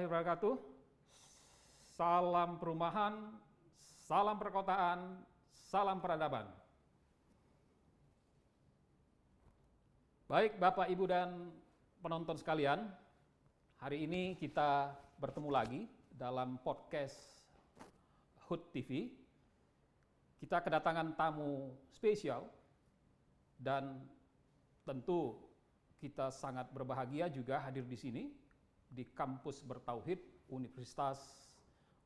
warahmatullahi wabarakatuh. Salam perumahan, salam perkotaan, salam peradaban. Baik Bapak, Ibu, dan penonton sekalian, hari ini kita bertemu lagi dalam podcast HUT TV. Kita kedatangan tamu spesial dan tentu kita sangat berbahagia juga hadir di sini di kampus Bertauhid Universitas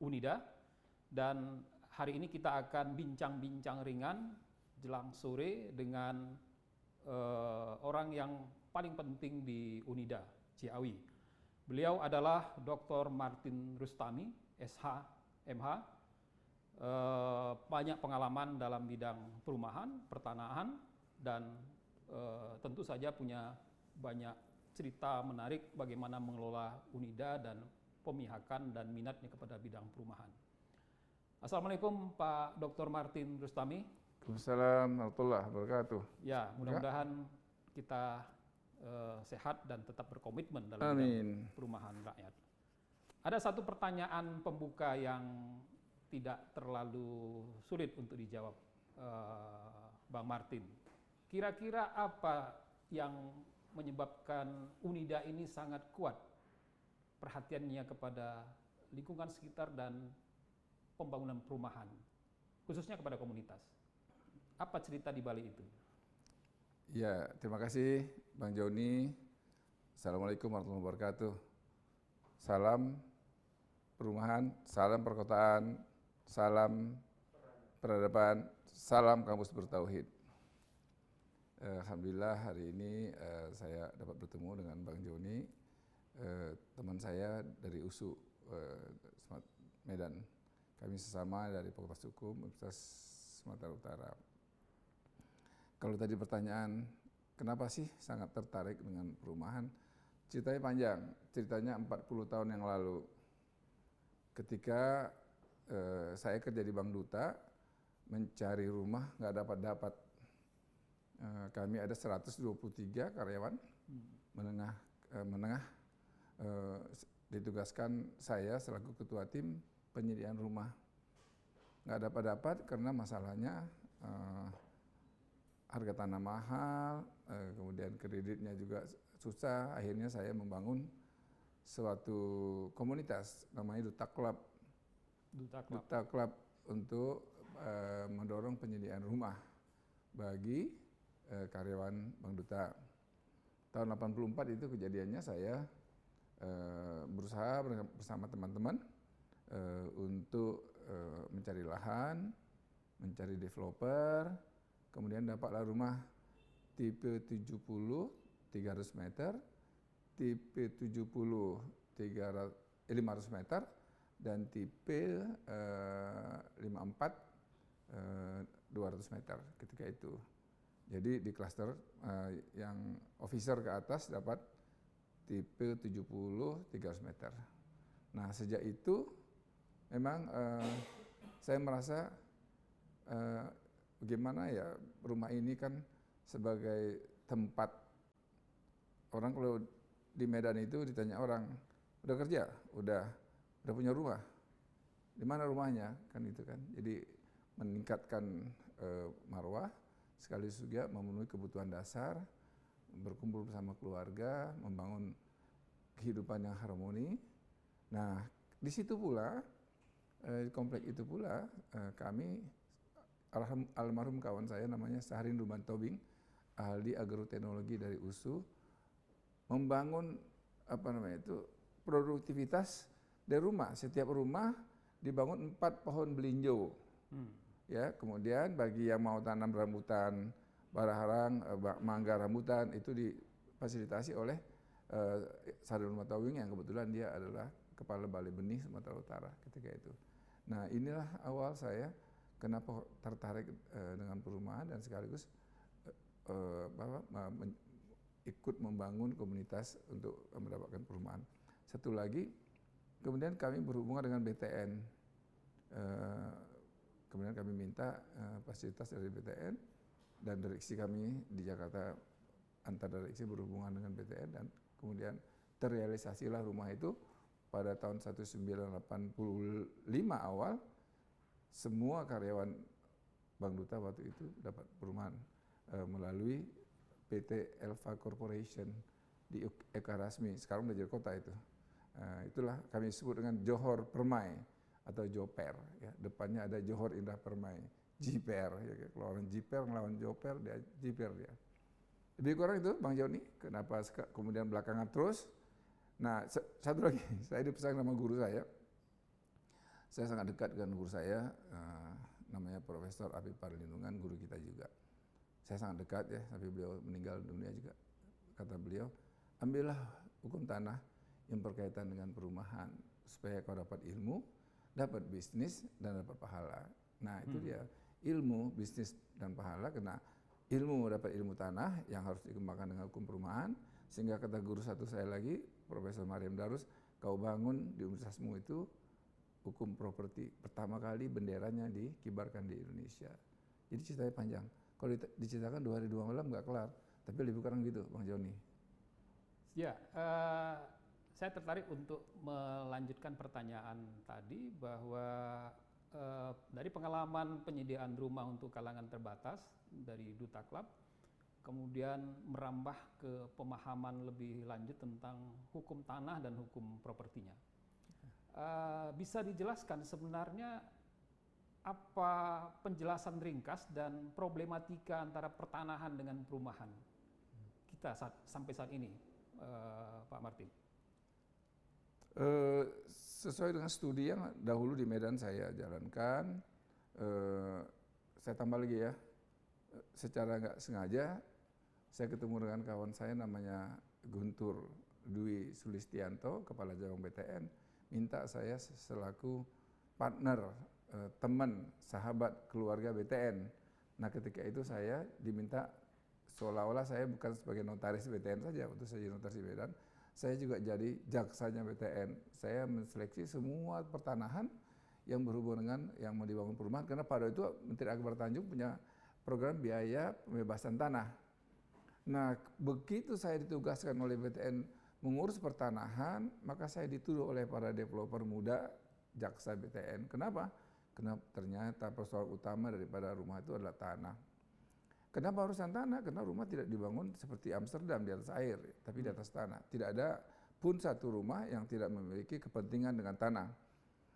Unida, dan hari ini kita akan bincang-bincang ringan jelang sore dengan orang yang paling penting di Unida, Ciawi. Beliau adalah Dr. Martin Rustami, SH, MH, banyak pengalaman dalam bidang perumahan, pertanahan, dan tentu saja punya banyak cerita menarik bagaimana mengelola Unida dan pemihakan dan minatnya kepada bidang perumahan. Assalamualaikum Pak Dr. Martin Rustami. Waalaikumsalam warahmatullahi wabarakatuh. Ya, mudah-mudahan kita sehat dan tetap berkomitmen dalam bidang perumahan rakyat. Ada satu pertanyaan pembuka yang tidak terlalu sulit untuk dijawab, Bang Martin. Kira-kira apa yang menyebabkan Unida ini sangat kuat perhatiannya kepada lingkungan sekitar dan pembangunan perumahan, khususnya kepada komunitas? Apa cerita di balik itu? Ya, terima kasih Bang Joni. Assalamualaikum warahmatullahi wabarakatuh. Salam perumahan, salam perkotaan, salam peradaban, salam kampus Bertauhid. Alhamdulillah hari ini saya dapat bertemu dengan Bang Joni, teman saya dari USU Medan. Kami sesama dari Fakultas Hukum Universitas Sumatera Utara. Kalau tadi pertanyaan, kenapa sih sangat tertarik dengan perumahan? Ceritanya panjang, ceritanya 40 tahun yang lalu. Ketika saya kerja di Bank Duta, mencari rumah nggak dapat-dapat. Kami ada 123 karyawan, menengah ditugaskan saya selaku ketua tim penyediaan rumah. Nggak dapat-dapat karena masalahnya harga tanah mahal, kemudian kreditnya juga susah. Akhirnya saya membangun suatu komunitas namanya Duta Club. Duta Club untuk mendorong penyediaan rumah bagi karyawan Bank Duta. Tahun 84 itu kejadiannya, saya berusaha bersama teman-teman untuk mencari lahan, mencari developer, kemudian dapatlah rumah tipe 70 300 meter, tipe 70 500 meter, dan tipe 54 200 meter ketika itu. Jadi di klaster yang officer ke atas dapat tipe 70 300 meter. Nah, sejak itu memang saya merasa bagaimana ya, rumah ini kan sebagai tempat orang. Kalau di Medan itu ditanya orang, udah kerja, udah punya rumah, di mana rumahnya, kan itu kan. Jadi meningkatkan marwah, sekaligus juga memenuhi kebutuhan dasar, berkumpul bersama keluarga, membangun kehidupan yang harmoni. Nah, di situ pula, komplek itu pula kami, almarhum kawan saya namanya Sahrin Ruban Tobing, ahli agroteknologi dari USU, membangun produktivitas dari rumah. Setiap rumah dibangun 4 pohon belinjo. Ya, kemudian bagi yang mau tanam rambutan, baraharang, mangga rambutan, itu difasilitasi oleh Sahrin Ruban Tobing yang kebetulan dia adalah Kepala Balai Benih Sumatera Utara ketika itu. Nah, inilah awal saya kenapa tertarik dengan perumahan dan sekaligus ikut membangun komunitas untuk mendapatkan perumahan. Satu lagi, kemudian kami berhubungan dengan BTN. Kemudian kami minta fasilitas dari BTN, dan direksi kami di Jakarta, antar direksi berhubungan dengan BTN, dan kemudian terrealisasilah rumah itu pada tahun 1985 awal, semua karyawan Bank Duta waktu itu dapat perumahan melalui PT Elva Corporation di Eka Rasmi, sekarang udah jadi kota itu. Itulah kami sebut dengan Johor Permai atau Joper. Ya. Depannya ada Johor Indah Permai, Jiper. Ya. Kalau orang Jiper ngelawan Joper, dia Jiper dia. Lebih kurang itu Bang Joni, kenapa kemudian belakangan terus. Nah, satu lagi, saya dipesan sama guru saya. Saya sangat dekat dengan guru saya, namanya Profesor Abi Parlindungan, guru kita juga. Saya sangat dekat ya, sampai beliau meninggal dunia juga. Kata beliau, ambillah hukum tanah yang berkaitan dengan perumahan, supaya kau dapat ilmu, dapat bisnis, dan dapat pahala. Nah itu dia, ilmu, bisnis, dan pahala, karena ilmu dapat ilmu tanah yang harus dikembangkan dengan hukum perumahan, sehingga kata guru satu saya lagi, Profesor Mariam Darus, kau bangun di universitasmu itu hukum properti. Pertama kali benderanya dikibarkan di Indonesia. Jadi ceritanya panjang. Kalau diceritakan 2 hari 2 malam nggak kelar. Tapi lebih kurang gitu, Bang Joni. Ya, saya tertarik untuk melanjutkan pertanyaan tadi bahwa dari pengalaman penyediaan rumah untuk kalangan terbatas dari Duta Club, kemudian merambah ke pemahaman lebih lanjut tentang hukum tanah dan hukum propertinya. Bisa dijelaskan sebenarnya apa penjelasan ringkas dan problematika antara pertanahan dengan perumahan kita sampai saat ini, Pak Martin? Sesuai dengan studi yang dahulu di Medan saya jalankan, saya tambah lagi ya, secara nggak sengaja saya ketemu dengan kawan saya namanya Guntur Dwi Sulistianto, Kepala Cabang BTN, minta saya selaku partner, teman, sahabat, keluarga BTN. Nah ketika itu saya diminta, seolah-olah saya bukan sebagai notaris BTN saja, untuk saya jadi notaris BTN, saya juga jadi jaksanya BTN. Saya menseleksi semua pertanahan yang berhubungan dengan yang mau dibangun perumahan, karena pada itu Menteri Akbar Tanjung punya program biaya pembebasan tanah. Nah begitu saya ditugaskan oleh BTN mengurus pertanahan, maka saya dituduh oleh para developer muda jaksa BTN. Kenapa? Karena ternyata persoalan utama daripada rumah itu adalah tanah. Kenapa urusan tanah? Karena rumah tidak dibangun seperti Amsterdam di atas air, tapi di atas tanah. Tidak ada pun satu rumah yang tidak memiliki kepentingan dengan tanah.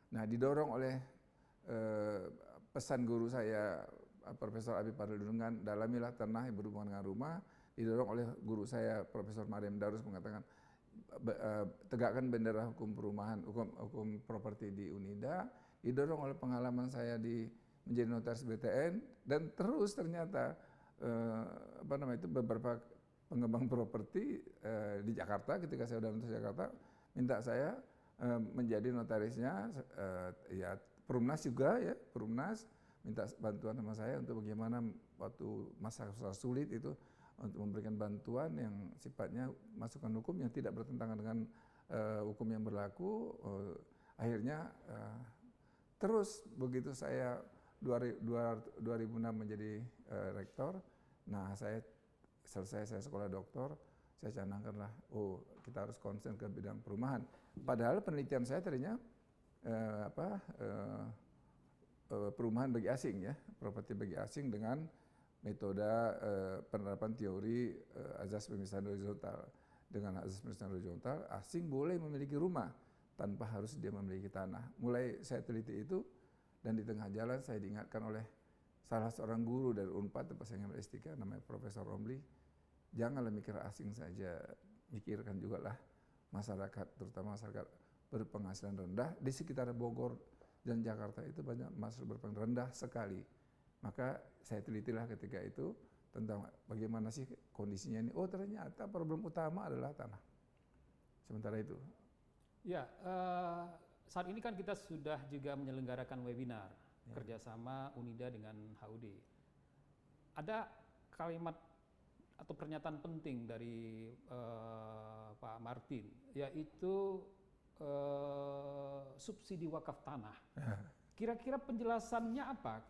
Nah didorong oleh pesan guru saya, Profesor Abi Parlindungan, dalamilah tanah yang berhubungan dengan rumah. Didorong oleh guru saya, Profesor Mariam Darus, mengatakan tegakkan bendera hukum perumahan, hukum properti di Unida. Didorong oleh pengalaman saya menjadi notaris BTN, dan terus ternyata beberapa pengembang properti di Jakarta, ketika saya sudah notaris Jakarta, minta saya menjadi notarisnya, ya Perumnas juga ya, Perumnas minta bantuan sama saya untuk bagaimana waktu masa sulit itu untuk memberikan bantuan yang sifatnya masukan hukum yang tidak bertentangan dengan hukum yang berlaku. Akhirnya terus begitu saya 2006 menjadi rektor, nah saya sekolah doktor, saya canangkanlah, kita harus konsen ke bidang perumahan. Padahal penelitian saya tadinya perumahan bagi asing ya, properti bagi asing dengan metode penerapan teori azas pemisahan horizontal. Dengan azas pemisahan horizontal, asing boleh memiliki rumah tanpa harus dia memiliki tanah. Mulai saya teliti itu, dan di tengah jalan saya diingatkan oleh salah seorang guru dari Unpad tempat saya ngambil S3, namanya Profesor Romli, janganlah mikir asing saja, mikirkan juga lah masyarakat, terutama masyarakat berpenghasilan rendah. Di sekitar Bogor dan Jakarta itu banyak masyarakat berpenghasilan rendah sekali. Maka saya telitilah ketika itu tentang bagaimana sih kondisinya ini. Oh ternyata problem utama adalah tanah. Sementara itu. Ya, saat ini kan kita sudah juga menyelenggarakan webinar kerjasama Unida dengan HUD. Ada kalimat atau pernyataan penting dari Pak Martin, yaitu subsidi wakaf tanah. Kira-kira penjelasannya apa?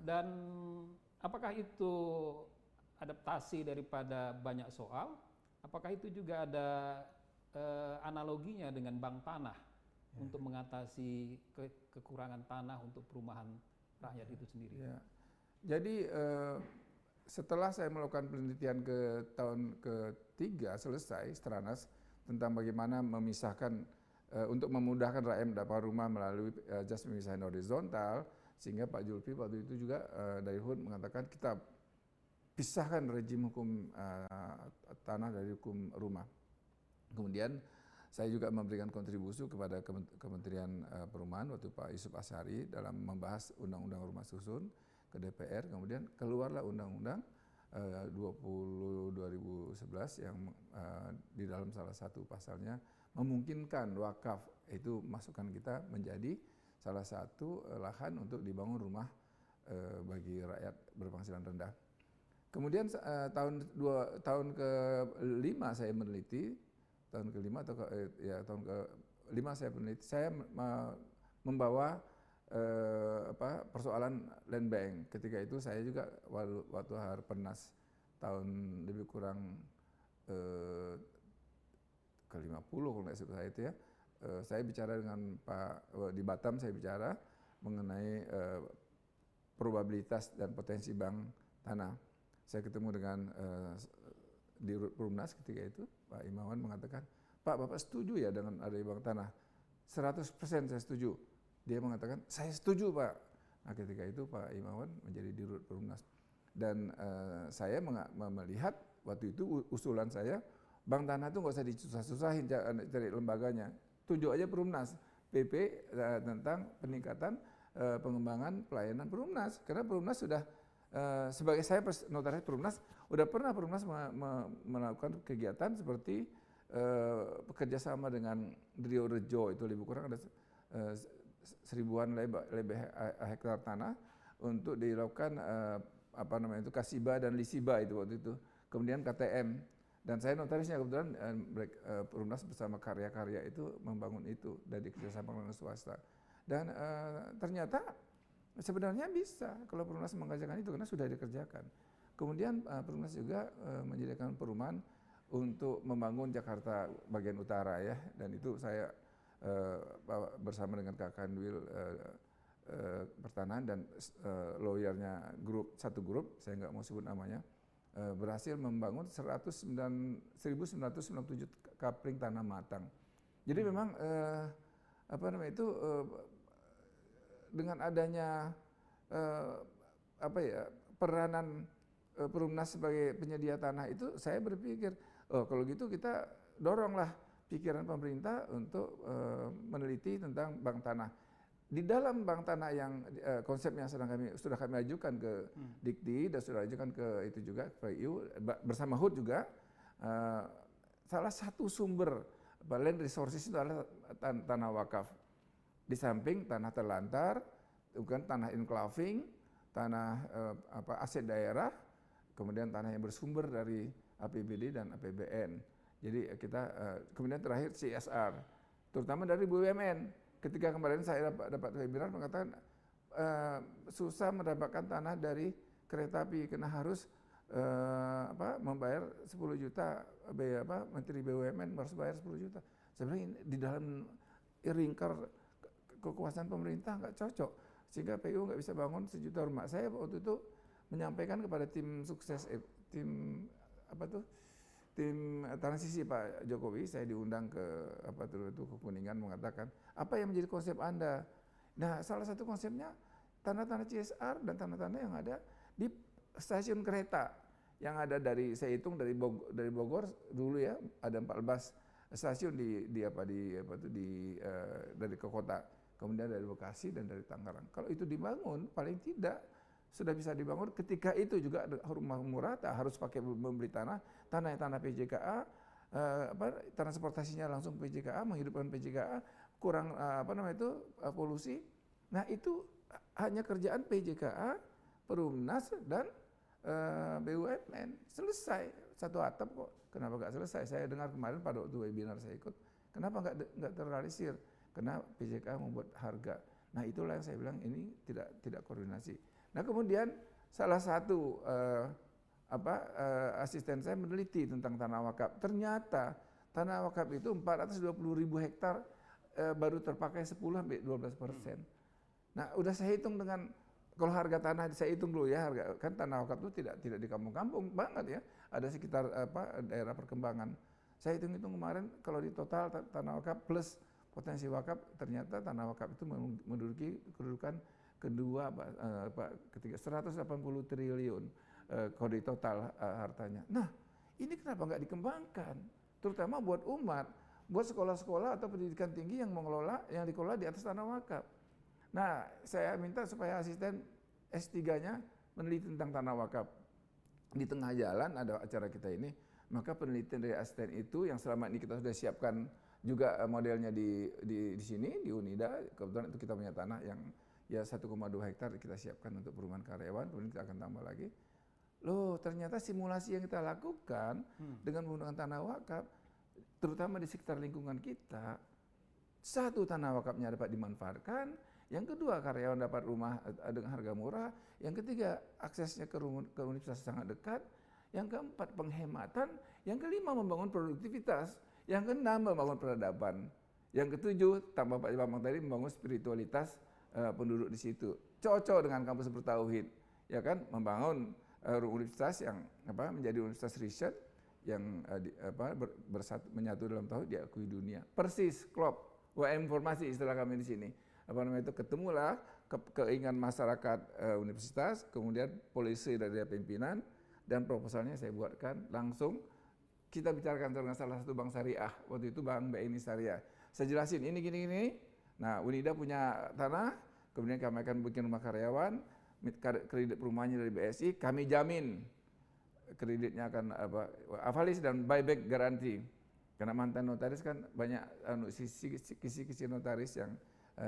Dan apakah itu adaptasi daripada banyak soal? Apakah itu juga ada analoginya dengan bank tanah? untuk mengatasi kekurangan tanah untuk perumahan rakyat itu sendiri? Ya. Jadi setelah saya melakukan penelitian ke tahun ketiga selesai Stranas tentang bagaimana memisahkan untuk memudahkan rakyat mendapat rumah melalui jas pemisahan horizontal, sehingga Pak Julfi waktu itu juga dari HUT mengatakan kita pisahkan rejim hukum tanah dari hukum rumah. Kemudian saya juga memberikan kontribusi kepada Kementerian Perumahan waktu Pak Yusuf Asyari dalam membahas Undang-Undang Rumah Susun ke DPR. Kemudian keluarlah Undang-Undang 2011 yang di dalam salah satu pasalnya memungkinkan wakaf itu masukan kita menjadi salah satu lahan untuk dibangun rumah bagi rakyat berpenghasilan rendah. Kemudian tahun ke-5 saya meneliti, tahun ke-5 atau tahun ke-5 saya meneliti, saya membawa persoalan land bank. Ketika itu saya juga waktu Harpernas tahun lebih kurang ke-50 kalau nggak salah saya itu ya, saya bicara dengan Pak di Batam, saya bicara mengenai probabilitas dan potensi bank tanah. Saya ketemu dengan di Perumnas ketika itu, Pak Imawan mengatakan, Pak, Bapak setuju ya dengan adanya bank tanah? 100% saya setuju. Dia mengatakan, saya setuju Pak. Nah ketika itu Pak Imawan menjadi Dirut Perumnas. Dan saya melihat waktu itu usulan saya, bank tanah itu nggak usah disusah-susahin cari lembaganya. Tunjuk aja Perumnas, PP tentang peningkatan pengembangan pelayanan Perumnas. Karena Perumnas sudah, sebagai saya notaris Perumnas, udah pernah Perumnas melakukan kegiatan seperti bekerjasama dengan Drio Rejo, itu lebih kurang ada 1000-an lebih hektar tanah untuk dilakukan Kasiba dan Lisiba itu waktu itu. Kemudian KTM, dan saya notarisnya kebetulan Perumnas bersama karya-karya itu membangun itu dari kerjasama dengan swasta. Dan ternyata sebenarnya bisa kalau Perumnas mengerjakan itu karena sudah dikerjakan. Kemudian Perumnas juga menyediakan perumahan untuk membangun Jakarta bagian utara ya, dan itu saya bersama dengan Kak Kanwil Pertanahan dan lawyernya satu grup, saya nggak mau sebut namanya, berhasil membangun 1997 kapling tanah matang. Jadi memang dengan adanya peranan Perumnas sebagai penyedia tanah itu, saya berpikir, kalau gitu kita doronglah pikiran pemerintah untuk meneliti tentang bank tanah. Di dalam bank tanah yang konsep yang sudah kami ajukan ke Dikti dan sudah ajukan ke itu juga ke PU bersama HUT juga, salah satu sumber land resources itu adalah tanah wakaf. Di samping tanah terlantar, bukan tanah enclaving, tanah aset daerah, kemudian tanah yang bersumber dari APBD dan APBN. Jadi kita kemudian terakhir CSR, terutama dari BUMN. Ketika kemarin saya dapat webinar mengatakan susah mendapatkan tanah dari kereta api karena harus membayar 10 juta Menteri BUMN harus bayar 10 juta. Sebenarnya di dalam lingkar kekuasaan pemerintah nggak cocok, sehingga PU nggak bisa bangun 1 juta rumah. Saya waktu itu menyampaikan kepada tim sukses tim transisi Pak Jokowi, saya diundang ke ke Kuningan mengatakan, apa yang menjadi konsep Anda? Nah, salah satu konsepnya tanah-tanah CSR dan tanah-tanah yang ada di stasiun kereta yang ada saya hitung dari Bogor dulu ya, ada 14 stasiun dari ke kota, kemudian dari Bekasi dan dari Tangerang. Kalau itu dibangun, paling tidak sudah bisa dibangun. Ketika itu juga rumah murah, tak harus pakai membeli tanah PJKA, transportasinya langsung PJKA, menghidupkan PJKA, kurang polusi. Nah itu hanya kerjaan PJKA, Perumnas dan BUMN. Selesai satu atap kok. Kenapa nggak selesai? Saya dengar kemarin pada waktu webinar saya ikut, kenapa nggak terrealisir? Karena PJKA membuat harga. Nah itulah yang saya bilang ini tidak koordinasi. Nah kemudian salah satu asisten saya meneliti tentang tanah wakaf. Ternyata tanah wakaf itu 420.000 hektar baru terpakai 10-12%. Nah, udah saya hitung dengan kalau harga tanah saya hitung dulu ya, harga kan tanah wakaf itu tidak di kampung-kampung banget ya. Ada sekitar daerah perkembangan. Saya hitung-hitung kemarin kalau di total tanah wakaf plus potensi wakaf, ternyata tanah wakaf itu menduduki kedudukan kedua ketiga 180 triliun kalau di total hartanya. Nah, ini kenapa nggak dikembangkan? Terutama buat umat, buat sekolah-sekolah atau pendidikan tinggi yang dikelola di atas tanah wakaf. Nah, saya minta supaya asisten S3-nya meneliti tentang tanah wakaf. Di tengah jalan ada acara kita ini, maka penelitian dari asisten itu yang selama ini kita sudah siapkan juga modelnya di sini, di Unida. Kebetulan itu kita punya tanah yang ya 1,2 hektar kita siapkan untuk perumahan karyawan, kemudian kita akan tambah lagi. Loh, ternyata simulasi yang kita lakukan dengan menggunakan tanah wakaf, terutama di sekitar lingkungan kita, satu, tanah wakafnya dapat dimanfaatkan. Yang kedua, karyawan dapat rumah dengan harga murah. Yang ketiga, aksesnya ke universitas sangat dekat. Yang keempat, penghematan. Yang kelima, membangun produktivitas. Yang keenam, membangun peradaban. Yang ketujuh, tambah Pak Bambang tadi, membangun spiritualitas penduduk di situ. Cocok dengan kampus bertauhid, ya kan? Membangun universitas yang menjadi universitas riset yang menyatu dalam tauhid, diakui dunia. Persis, klop. Informasi istilah kami di sini. Ketemulah keinginan masyarakat universitas, kemudian polisi dari pimpinan, dan proposalnya saya buatkan langsung kita bicarakan dengan salah satu bank syariah, waktu itu Bank BNI Syariah. Saya jelasin ini gini. Nah, Unida punya tanah, kemudian kami akan bikin rumah karyawan, kredit perumahannya dari BSI, kami jamin kreditnya akan avalis dan buyback garanti. Karena mantan notaris kan banyak kisi-kisi notaris yang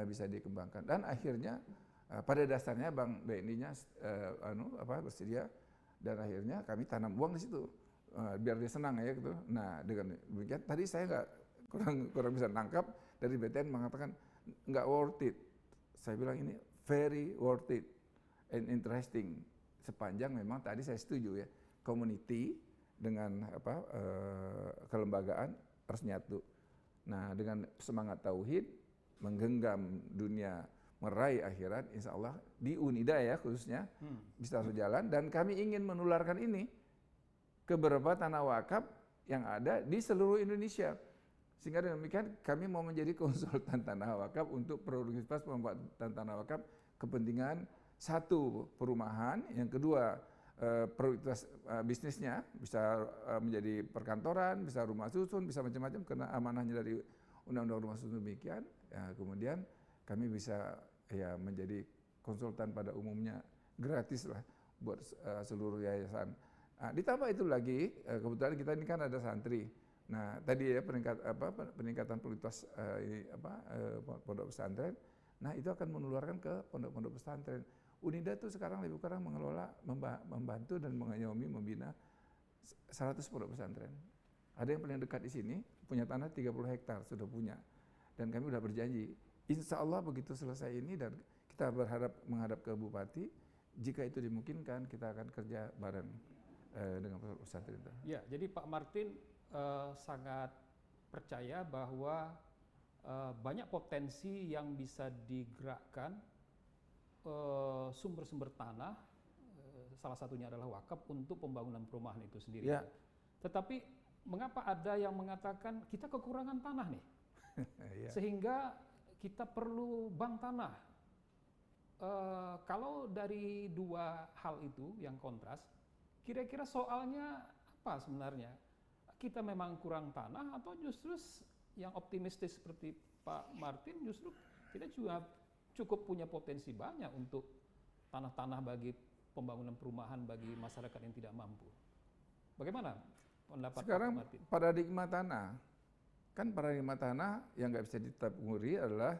bisa dikembangkan. Dan akhirnya pada dasarnya Bank BNI-nya bersedia, dan akhirnya kami tanam uang di situ biar dia senang ya gitu. Nah, dengan demikian tadi saya kurang bisa nangkap dari BTN mengatakan nggak worth it. Saya bilang ini very worth it and interesting, sepanjang memang tadi saya setuju ya, community dengan kelembagaan harus nyatu. Nah, dengan semangat tauhid, menggenggam dunia, meraih akhirat, insya Allah di Unida ya khususnya bisa berjalan. Dan kami ingin menularkan ini ke beberapa tanah wakaf yang ada di seluruh Indonesia. Sehingga demikian kami mau menjadi konsultan tanah wakaf untuk produktivitas pemanfaatan tanah wakaf, kepentingan satu, perumahan, yang kedua produktivitas bisnisnya bisa menjadi perkantoran, bisa rumah susun, bisa macam-macam karena amanahnya dari Undang-Undang Rumah Susun demikian. Ya, kemudian kami bisa ya menjadi konsultan pada umumnya gratis lah buat seluruh yayasan. Nah, ditambah itu lagi kebetulan kita ini kan ada santri. Nah, tadi ya peningkatan produktivitas pondok pesantren. Nah, itu akan menularkan ke pondok-pondok pesantren. Unida itu sekarang lebih kurang mengelola, membantu dan mengayomi, membina 100 pondok pesantren. Ada yang paling dekat di sini punya tanah 30 hektar sudah punya. Dan kami sudah berjanji, insya Allah begitu selesai ini dan kita berharap menghadap ke Bupati, jika itu dimungkinkan kita akan kerja bareng dengan pesantren itu. Ya, jadi Pak Martin sangat percaya bahwa banyak potensi yang bisa digerakkan, sumber-sumber tanah, salah satunya adalah wakaf untuk pembangunan perumahan itu sendiri. Ya. Tetapi mengapa ada yang mengatakan kita kekurangan tanah nih, sehingga kita perlu bank tanah? Kalau dari dua hal itu yang kontras, kira-kira soalnya apa sebenarnya? Kita memang kurang tanah atau justru yang optimistis seperti Pak Martin justru kita juga cukup punya potensi banyak untuk tanah-tanah bagi pembangunan perumahan bagi masyarakat yang tidak mampu. Bagaimana pendapat sekarang Pak Martin? Paradigma tanah yang nggak bisa ditapunguri adalah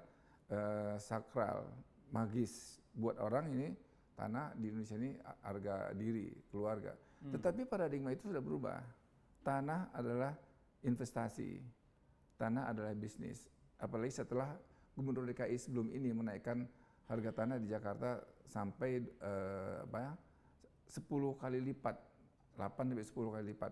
sakral, magis buat orang ini. Tanah di Indonesia ini harga diri, keluarga. Tetapi paradigma itu sudah berubah. Tanah adalah investasi, tanah adalah bisnis. Apalagi setelah Gubernur DKI sebelum ini menaikkan harga tanah di Jakarta sampai 10 kali lipat, 8 sampai 10 kali lipat.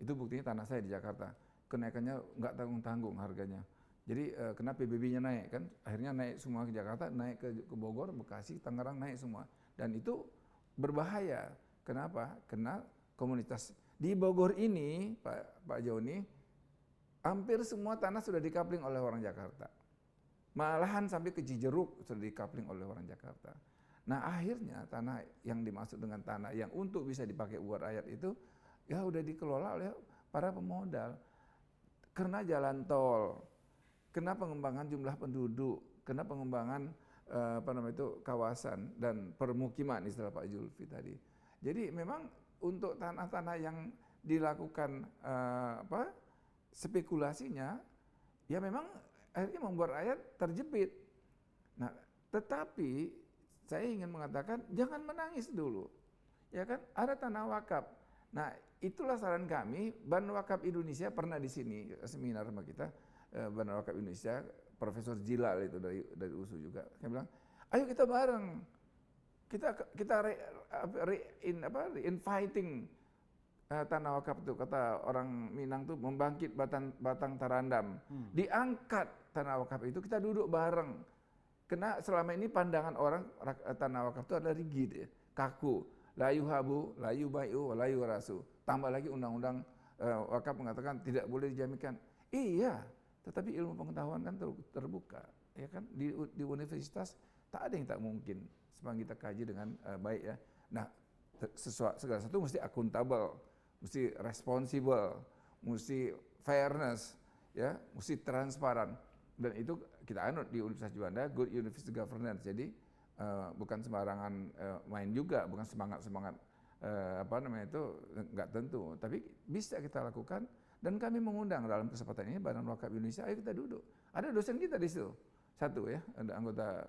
Itu buktinya tanah saya di Jakarta. Kenaikannya nggak tanggung-tanggung harganya. Jadi kena PBB-nya naik kan, akhirnya naik semua ke Jakarta, naik ke Bogor, Bekasi, Tangerang, naik semua. Dan itu berbahaya. Kenapa? Karena komunitas di Bogor ini, Pak Joni, hampir semua tanah sudah dikapling oleh orang Jakarta. Malahan sampai ke Cijeruk sudah dikapling oleh orang Jakarta. Nah akhirnya tanah yang dimaksud dengan tanah yang untuk bisa dipakai buat rakyat itu, ya udah dikelola oleh para pemodal. Karena jalan tol, kena pengembangan jumlah penduduk, kena pengembangan kawasan dan permukiman istilah Pak Zulfi tadi. Jadi memang untuk tanah-tanah yang dilakukan spekulasinya, ya memang akhirnya membuat rakyat terjepit. Nah, tetapi saya ingin mengatakan jangan menangis dulu, ya kan? Ada tanah wakaf. Nah, itulah saran kami. Badan Wakaf Indonesia pernah di sini seminar sama kita. Badan Wakaf Indonesia, Profesor Jilal itu dari USU juga. Saya bilang, ayo kita bareng, kita inviting tanah wakaf itu, kata orang Minang tuh membangkit batang tarandam, diangkat tanah wakaf itu, kita duduk bareng. Karena selama ini pandangan orang tanah wakaf itu adalah rigid, ya, kaku, layu habu, layu bayu, layu rasu. Tambah lagi undang-undang wakaf mengatakan tidak boleh dijaminkan. Iya. Tetapi ilmu pengetahuan kan terbuka, ya kan? Di universitas tak ada yang tak mungkin, sepanjang kita kaji dengan baik ya. Nah, segala satu mesti akuntabel, mesti responsible, mesti fairness, ya, mesti transparan. Dan itu kita anut di Universitas Juanda, good university governance. Jadi bukan sembarangan main juga, bukan semangat itu nggak tentu, tapi bisa kita lakukan. Dan kami mengundang dalam kesempatan ini Badan Wakaf Indonesia, ayo kita duduk. Ada dosen kita di situ, satu ya, ada anggota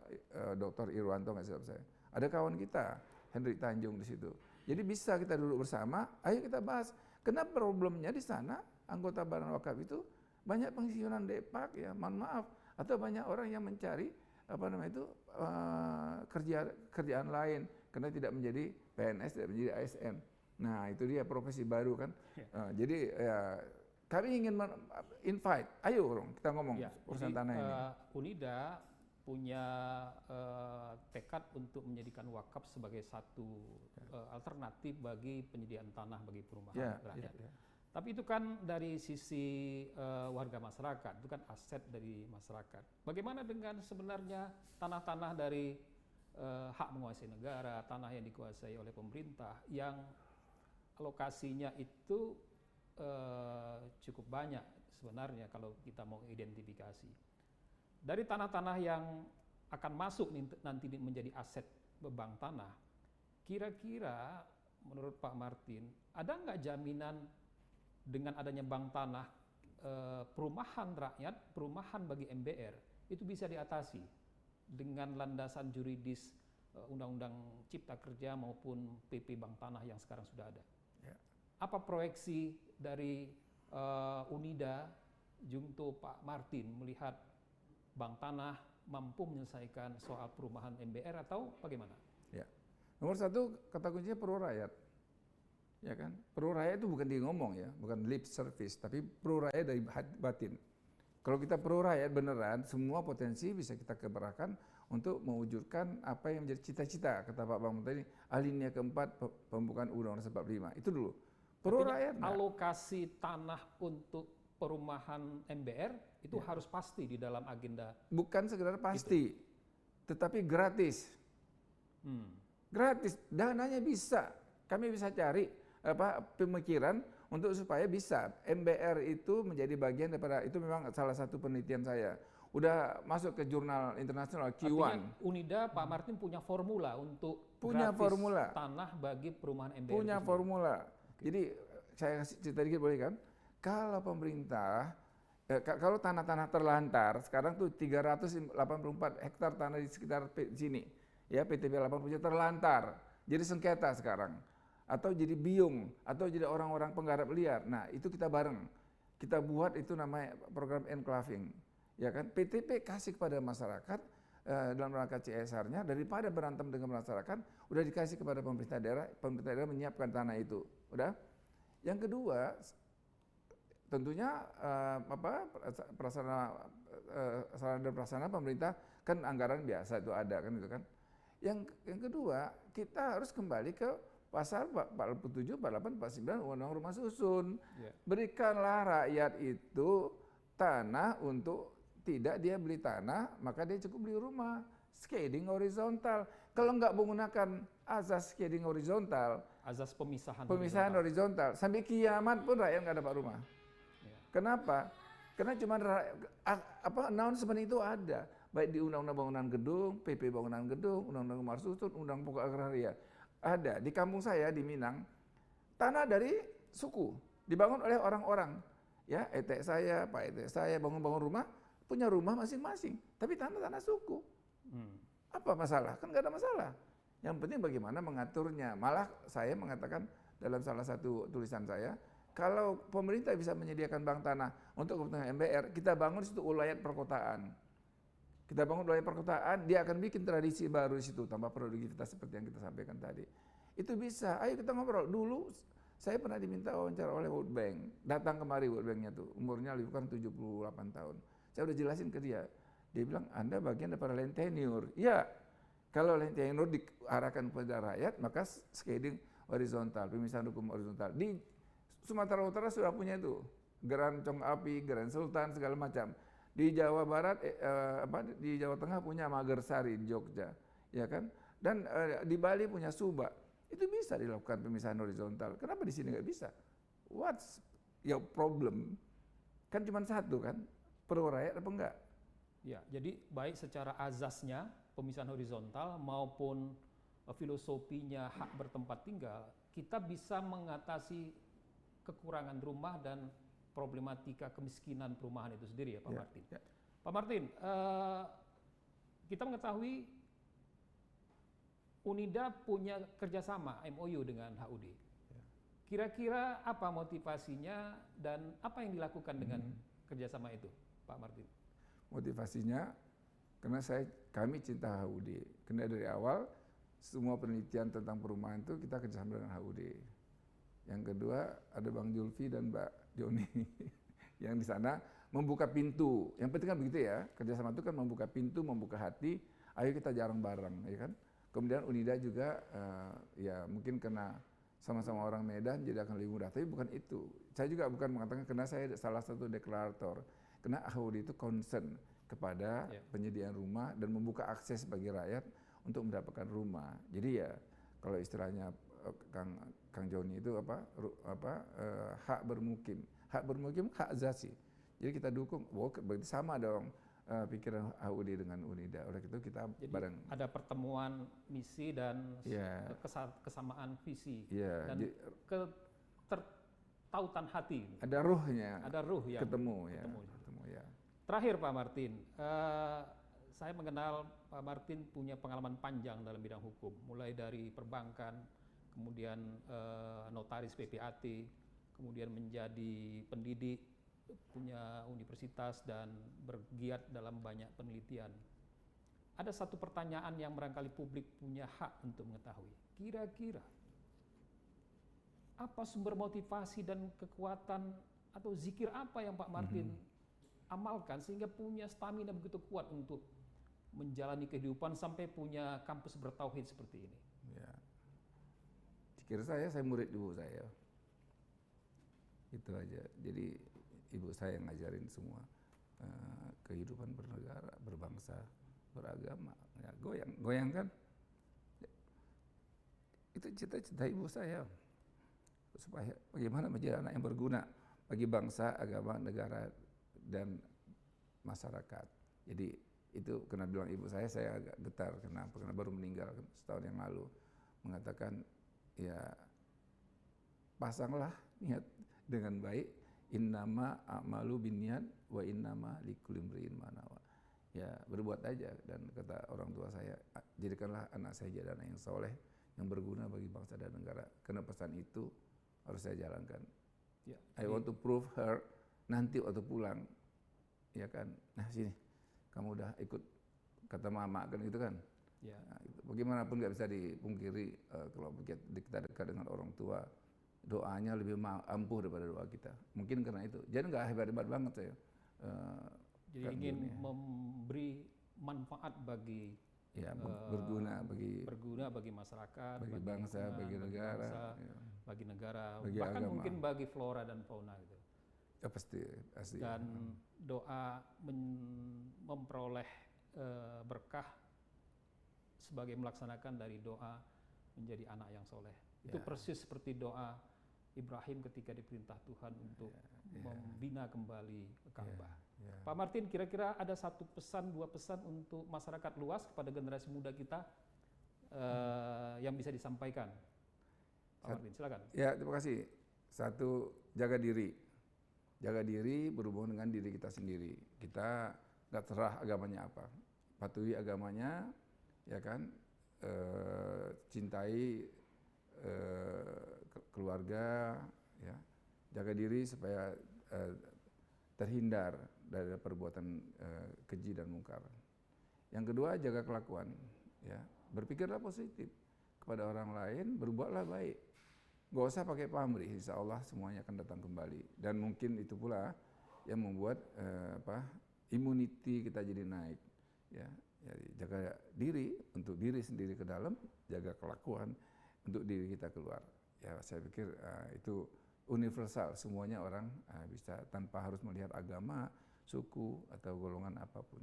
Dr. Irwanto nggak silap saya. Ada kawan kita, Hendrik Tanjung di situ. Jadi bisa kita duduk bersama, ayo kita bahas. Kenapa problemnya di sana anggota Badan Wakaf itu banyak pensiunan depak ya, mohon maaf, atau banyak orang yang mencari kerjaan lain karena tidak menjadi PNS, tidak menjadi ASN. Nah itu dia profesi baru kan. Jadi ya, kami ingin invite, ayo kita ngomong urusan tanah ini. UNIDA punya tekad untuk menjadikan wakaf sebagai satu alternatif bagi penyediaan tanah bagi perumahan rakyat. Tapi itu kan dari sisi warga masyarakat, itu kan aset dari masyarakat. Bagaimana dengan sebenarnya tanah-tanah dari hak menguasai negara, tanah yang dikuasai oleh pemerintah, yang lokasinya itu cukup banyak sebenarnya kalau kita mau identifikasi. Dari tanah-tanah yang akan masuk nanti menjadi aset bank tanah, kira-kira menurut Pak Martin, ada nggak jaminan dengan adanya bank tanah, perumahan rakyat, perumahan bagi MBR, itu bisa diatasi dengan landasan juridis Undang-Undang Cipta Kerja maupun PP Bank Tanah yang sekarang sudah ada? Apa proyeksi dari UNIDA, Jungto, Pak Martin melihat bank tanah mampu menyelesaikan soal perumahan MBR atau bagaimana? Ya, nomor satu kata kuncinya pro rakyat, ya kan? Pro rakyat itu bukan di ngomong ya, bukan lip service, tapi pro rakyat dari batin. Kalau kita pro rakyat beneran, semua potensi bisa kita keberahkan untuk mewujudkan apa yang menjadi cita-cita kata Pak Bang tadi, alinea keempat pembukaan Undang-Undang 45 itu dulu. Pro rakyat. Alokasi tanah untuk perumahan MBR itu harus pasti di dalam agenda. Bukan sekedar pasti, tetapi gratis. Gratis, dananya bisa. Kami bisa cari pemikiran untuk supaya bisa MBR itu menjadi bagian daripada, itu memang salah satu penelitian saya. Udah masuk ke jurnal internasional Q1. Artinya UNIDA, Pak Martin punya formula untuk gratis tanah bagi perumahan MBR. Punya formula. Jadi saya kasih cerita dikit boleh kan? Kalau pemerintah, kalau tanah-tanah terlantar, sekarang tuh 384 hektar tanah di sekitar sini, ya PTP 80 terlantar, jadi sengketa sekarang, atau jadi biung, atau jadi orang-orang penggarap liar. Nah itu kita bareng, kita buat itu namanya program enclaving, ya kan? PTP kasih kepada masyarakat dalam rangka CSR-nya, daripada berantem dengan masyarakat, udah dikasih kepada pemerintah daerah menyiapkan tanah itu, udah. Yang kedua, tentunya sarana dan prasarana pemerintah kan anggaran biasa itu ada kan gitu kan. Yang kedua, kita harus kembali ke pasal 47, 48, 49 Undang-Undang Rumah Susun. Berikanlah rakyat itu tanah untuk tidak dia beli tanah, maka dia cukup beli rumah. Shading horizontal. Kalau nggak menggunakan azas shading horizontal, Azas pemisahan horizontal, sampai kiamat pun rakyat nggak dapat rumah. Kenapa? Karena cuma announcement itu ada, baik di Undang-Undang Bangunan Gedung, PP Bangunan Gedung, Undang-Undang Rumah Susun, Undang Pokok Agraria. Ada di kampung saya di Minang, tanah dari suku dibangun oleh orang-orang. Ya, etek saya, Pak etek saya bangun-bangun rumah, punya rumah masing-masing, tapi tanah suku. Apa masalah? Kan nggak ada masalah. Yang penting bagaimana mengaturnya. Malah saya mengatakan dalam salah satu tulisan saya, kalau pemerintah bisa menyediakan bank tanah untuk kepentingan MBR, kita bangun di situ ulayat perkotaan. Kita bangun ulayat perkotaan, dia akan bikin tradisi baru di situ, tanpa produktivitas seperti yang kita sampaikan tadi. Itu bisa. Ayo kita ngobrol. Dulu saya pernah diminta wawancara oleh World Bank. Datang kemari World Bank-nya tuh, umurnya lebih kurang 78 tahun. Saya udah jelasin ke dia. Dia bilang, Anda bagian daripada land tenure. Ya, kalau land tenure diarahkan kepada rakyat, maka shading horizontal, pemisahan hukum horizontal. Di Sumatera Utara sudah punya itu, Geran Cong Api, Geran Sultan, segala macam. Di Jawa Barat, di Jawa Tengah punya Magersari di Jogja, ya kan? Dan di Bali punya Subak. Itu bisa dilakukan pemisahan horizontal. Kenapa di sini nggak bisa? What's your problem? Kan cuma satu kan, pro rakyat apa enggak? Ya, jadi baik secara azasnya pemisahan horizontal maupun filosofinya hak bertempat tinggal, kita bisa mengatasi kekurangan rumah dan problematika kemiskinan perumahan itu sendiri ya Pak Martin. Ya. Pak Martin, kita mengetahui UNIDA punya kerjasama MOU dengan HUD. Kira-kira apa motivasinya dan apa yang dilakukan dengan kerjasama itu, Pak Martin? Motivasinya karena kami cinta HUD. Karena dari awal semua penelitian tentang perumahan itu kita kerjasama dengan HUD. Yang kedua ada Bang Julfi dan Mbak Joni yang di sana membuka pintu. Yang penting kan begitu ya, kerjasama itu kan membuka pintu, membuka hati. Ayo kita jarang bareng, ya kan? Kemudian UNIDA juga ya mungkin karena sama-sama orang Medan jadi akan lebih mudah. Tapi bukan itu. Saya juga bukan mengatakan karena saya salah satu deklarator. Karena HUD itu concern kepada penyediaan rumah dan membuka akses bagi rakyat untuk mendapatkan rumah. Jadi ya kalau istilahnya Kang Joni itu hak bermukim, hak asasi. Jadi kita dukung, berarti sama dong pikiran HUD dengan UNIDA. Oleh itu kita jadi bareng. Ada pertemuan misi dan kesamaan visi dan ketertautan hati. Ada ruhnya. Ada ruh yang ketemu ya. Terakhir Pak Martin, saya mengenal Pak Martin punya pengalaman panjang dalam bidang hukum, mulai dari perbankan, kemudian notaris PPAT, kemudian menjadi pendidik, punya universitas dan bergiat dalam banyak penelitian. Ada satu pertanyaan yang barangkali publik punya hak untuk mengetahui. Kira-kira apa sumber motivasi dan kekuatan atau zikir apa yang Pak Martin amalkan sehingga punya stamina begitu kuat untuk menjalani kehidupan sampai punya kampus bertauhid seperti ini? Ya. Zikir saya murid ibu saya. Itu aja. Jadi ibu saya yang ngajarin semua kehidupan bernegara, berbangsa, beragama. Ya, goyang kan? Itu cita-cita ibu saya. Supaya bagaimana menjadi anak yang berguna bagi bangsa, agama, negara, dan masyarakat. Jadi itu kena bilang ibu saya agak getar. Kenapa? Karena baru meninggal setahun yang lalu. Mengatakan, ya pasanglah niat dengan baik. Innama a'malu binniyat wa innama likulli imri'in ma nawa. Ya berbuat aja. Dan kata orang tua saya, jadikanlah anak saya jadi anak yang soleh, yang berguna bagi bangsa dan negara. Karena pesan itu harus saya jalankan. Ya, I want to prove her. Nanti waktu pulang, ya kan, nah sini, kamu udah ikut kata mama kan gitu kan. Ya. Nah, bagaimanapun nggak bisa dipungkiri kalau kita dekat dengan orang tua, doanya lebih ampuh daripada doa kita. Mungkin karena itu. Jadi nggak hebat-hebat banget saya. Jadi ingin memberi manfaat bagi berguna bagi masyarakat, bagi bangsa, lingkungan, bagi negara, bagi negara, bagi bahkan agama. mungkin bagi flora dan fauna gitu. Ya pasti. Dan doa memperoleh berkah sebagai melaksanakan dari doa menjadi anak yang soleh. Itu persis seperti doa Ibrahim ketika diperintah Tuhan untuk membina kembali Ka'bah. Pak Martin, kira-kira ada satu pesan, dua pesan untuk masyarakat luas kepada generasi muda kita yang bisa disampaikan? Pak Martin, silakan. Ya, terima kasih. Satu, jaga diri. Jaga diri berhubungan dengan diri kita sendiri. Kita nggak terah agamanya apa. Patuhi agamanya, ya kan. Cintai keluarga, ya. Jaga diri supaya terhindar dari perbuatan keji dan mungkar. Yang kedua, jaga kelakuan, ya. Berpikirlah positif kepada orang lain, berbuatlah baik. Gak usah pakai pamrih, insya Allah semuanya akan datang kembali. Dan mungkin itu pula yang membuat immunity kita jadi naik, ya. Jadi jaga diri untuk diri sendiri ke dalam, jaga kelakuan untuk diri kita keluar. Ya, saya pikir itu universal, semuanya orang bisa tanpa harus melihat agama, suku atau golongan apapun.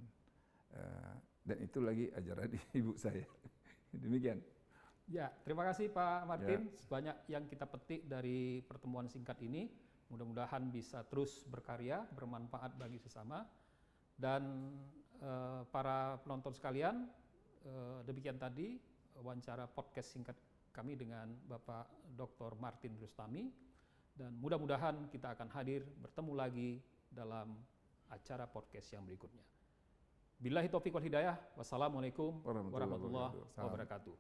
Dan itu lagi ajaran ibu saya. Demikian. Ya, terima kasih Pak Martin. Sebanyak yang kita petik dari pertemuan singkat ini. Mudah-mudahan bisa terus berkarya, bermanfaat bagi sesama. Dan para penonton sekalian, demikian tadi wawancara podcast singkat kami dengan Bapak Dr. Martin Rustami. Dan mudah-mudahan kita akan hadir bertemu lagi dalam acara podcast yang berikutnya. Billahi taufiq wal hidayah. Wassalamualaikum warahmatullahi wabarakatuh.